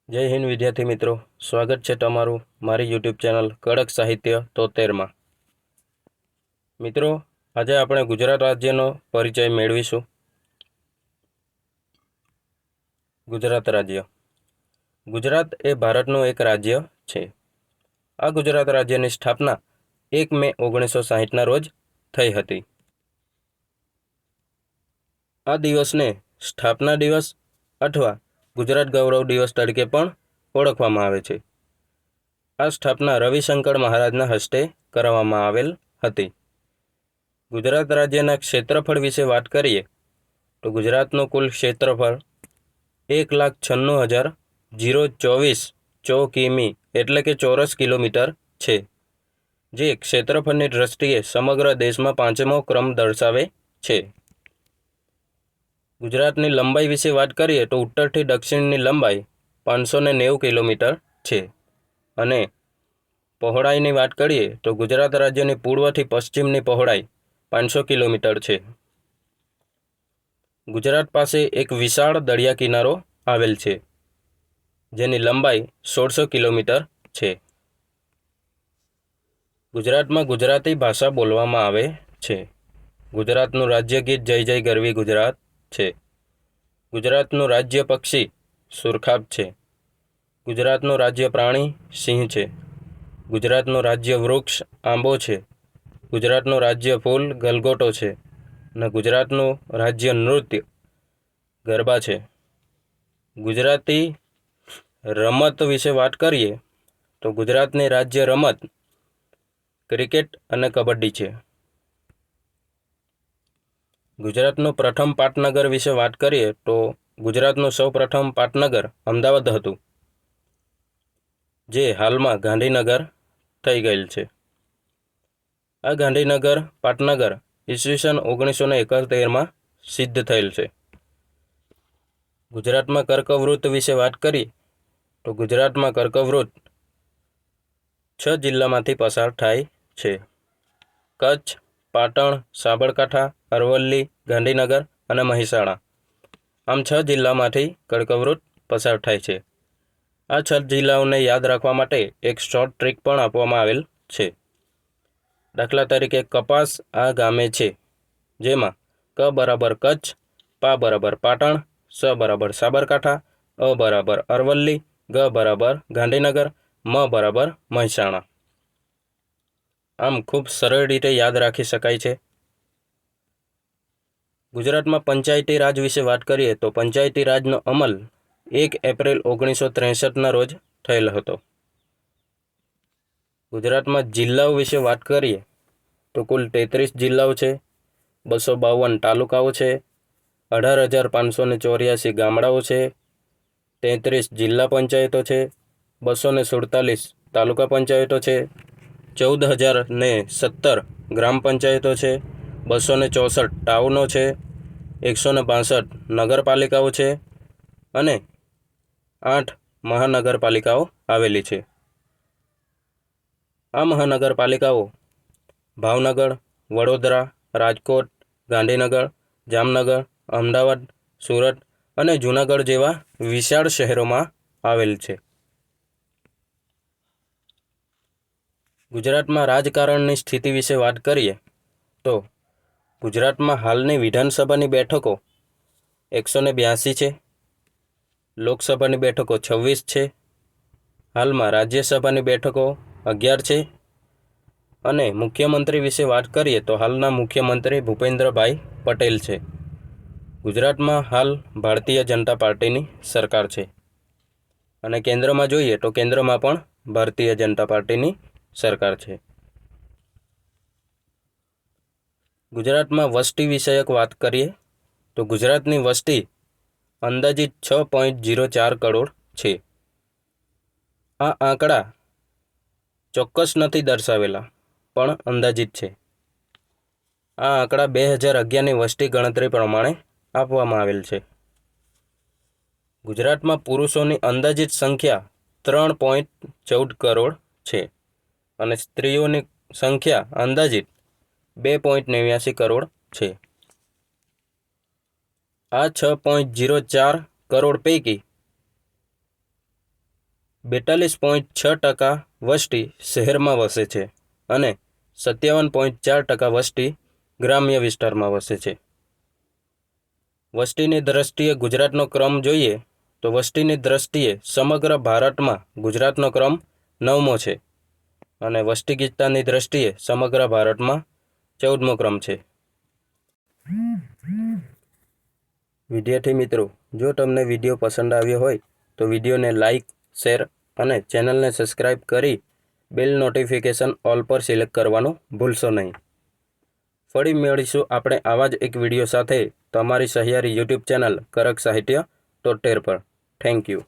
જય હિન્દ વિદ્યાર્થી મિત્રો, સ્વાગત છે તમારું મારી યુટ્યુબ ચેનલ કડક સાહિત્ય 73માં। મિત્રો, આજે આપણે ગુજરાત રાજ્યનો પરિચય મેળવીશું। ગુજરાત રાજ્ય ગુજરાત એ ભારતનું એક રાજ્ય છે। આ ગુજરાત રાજ્યની સ્થાપના 1 મે 1960ના રોજ થઈ હતી। આ દિવસને સ્થાપના દિવસ અથવા ગુજરાત ગૌરવ દિવસ તરીકે પણ ઓળખવામાં આવે છે। આ સ્થાપના રવિશંકર મહારાજના હસ્તે કરવામાં આવેલ હતી। ગુજરાત રાજ્યના ક્ષેત્રફળ વિશે વાત કરીએ તો ગુજરાતનું કુલ ક્ષેત્રફળ 1,96,024 ચોરસ કિમી એટલે કે ચોરસ કિલોમીટર છે, જે ક્ષેત્રફળની દ્રષ્ટિએ સમગ્ર દેશમાં 5મો ક્રમ દર્શાવે છે। ગુજરાતની લંબાઈ વિશે વાત કરીએ તો ઉત્તરથી દક્ષિણની લંબાઈ 590 કિલોમીટર છે અને પહોળાઈની વાત કરીએ તો ગુજરાત રાજ્યની પૂર્વથી પશ્ચિમની પહોળાઈ 500 કિલોમીટર છે। ગુજરાત પાસે એક વિશાળ દરિયા કિનારો આવેલ છે, જેની લંબાઈ 1600 કિલોમીટર છે। ગુજરાતમાં ગુજરાતી ભાષા બોલવામાં આવે છે। ગુજરાતનું રાજ્ય ગીત જય જય ગરવી ગુજરાત છે। ગુજરાતનું રાજ્ય પક્ષી સુરખાબ છે। ગુજરાતનું રાજ્ય પ્રાણી સિંહ છે। ગુજરાતનું રાજ્ય વૃક્ષ આંબો છે। ગુજરાતનું રાજ્ય ફૂલ ગલગોટો છે અને ગુજરાતનું રાજ્ય નૃત્ય ગરબા છે। ગુજરાતી રમત વિશે વાત કરીએ તો ગુજરાતની રાજ્ય રમત ક્રિકેટ અને કબડ્ડી છે। ગુજરાતનું પ્રથમ પાટનગર વિશે વાત કરીએ તો ગુજરાતનું સૌપ્રથમ પાટનગર અમદાવાદ હતું, જે હાલમાં ગાંધીનગર થઈ ગયેલ છે। આ ગાંધીનગર પાટનગર ઈસવીસન 1971માં સિદ્ધ થયેલ છે। ગુજરાતમાં કર્કવૃત્ત વિશે વાત કરીએ તો ગુજરાતમાં કર્કવૃત્ત 6 જિલ્લામાંથી પસાર થાય છે: કચ્છ, પાટણ, સાબરકાંઠા, અરવલ્લી, ગાંધીનગર અને મહેસાણા। આમ 6 જિલ્લામાંથી કર્કવૃત્ત પસાર થાય છે। આ 6 જિલ્લાઓને યાદ રાખવા માટે એક શોર્ટ ટ્રીક પણ આપવામાં આવેલ છે। દાખલા તરીકે કપાસ આ ગામે છે, જેમાં ક બરાબર કચ્છ, પા બરાબર પાટણ, સ બરાબર સાબરકાંઠા, અ બરાબર અરવલ્લી, ગ બરાબર ગાંધીનગર, મ બરાબર મહેસાણા। આમ ખૂબ સરળ રીતે યાદ રાખી શકાય છે। ગુજરાતમાં પંચાયતી રાજ વિશે વાત કરીએ તો પંચાયતી રાજનો અમલ 1 એપ્રિલ 1963ના રોજ થયેલ હતો। ગુજરાતમાં જિલ્લાઓ વિશે વાત કરીએ તો કુલ 33 જિલ્લાઓ છે, 252 તાલુકાઓ છે, 18,584 ગામડાઓ છે, 33 જિલ્લા પંચાયતો છે, 247 તાલુકા પંચાયતો છે, 14,017 ગ્રામ પંચાયતો છે, 264 ટાઉનો છે, 162 નગરપાલિકાઓ છે અને 8 મહાનગરપાલિકાઓ આવેલી છે। આ મહાનગરપાલિકાઓ ભાવનગર, વડોદરા, રાજકોટ, ગાંધીનગર, જામનગર, અમદાવાદ, સુરત અને જૂનાગઢ જેવા વિશાળ શહેરોમાં આવેલ છે। ગુજરાતમાં રાજકારણની સ્થિતિ વિશે વાત કરીએ તો ગુજરાતમાં હાલની વિધાનસભાની બેઠકો 182 છે, લોકસભાની બેઠકો 26 છે, હાલમાં રાજ્યસભાની બેઠકો 11 છે અને મુખ્યમંત્રી વિશે વાત કરીએ તો હાલના મુખ્યમંત્રી ભૂપેન્દ્રભાઈ પટેલ છે। ગુજરાતમાં હાલ ભારતીય જનતા પાર્ટીની સરકાર છે અને કેન્દ્રમાં જોઈએ તો કેન્દ્રમાં પણ ભારતીય જનતા પાર્ટીની સરકાર છે। ગુજરાતમાં વસ્તી વિષયક વાત કરીએ તો ગુજરાતની વસ્તી અંદાજિત 6.04 કરોડ છે। આ આંકડા ચોક્કસ નથી દર્શાવેલા, પણ અંદાજિત છે। આ આંકડા 2011ની વસ્તી ગણતરી પ્રમાણે આપવામાં આવેલ છે। ગુજરાતમાં પુરુષોની અંદાજિત સંખ્યા 3.14 કરોડ છે અને સ્ત્રીઓની સંખ્યા અંદાજિત 2.89 કરોડ છે। આ 6.04 કરોડ પૈકી 42.6% વસ્તી શહેરમાં વસે છે અને 57.4% વસ્તી ગ્રામ્ય વિસ્તારમાં વસે છે. વસ્તીની દ્રષ્ટિએ ગુજરાતનો ક્રમ જોઈએ તો વસ્તીની દ્રષ્ટિએ સમગ્ર ભારતમાં ગુજરાતનો ક્રમ 9મો છે અને વસ્તી ગીચતાની દ્રષ્ટિએ સમગ્ર ભારતમાં 14મો ક્રમ છે. વિદ્યાર્થી મિત્રો, જો તમને વિડીયો પસંદ આવ્યો હોય તો વિડીયોને લાઇક, શેર અને ચેનલને સબસ્ક્રાઇબ કરી બેલ નોટિફિકેશન ઓલ પર સિલેક્ટ કરવાનું ભૂલશો નહીં. ફરી મળીશું આપણે આવા જ એક વિડીયો સાથે તમારી સહિયારી યુટ્યુબ ચેનલ કરક સાહિત્ય 73 પર. Thank you.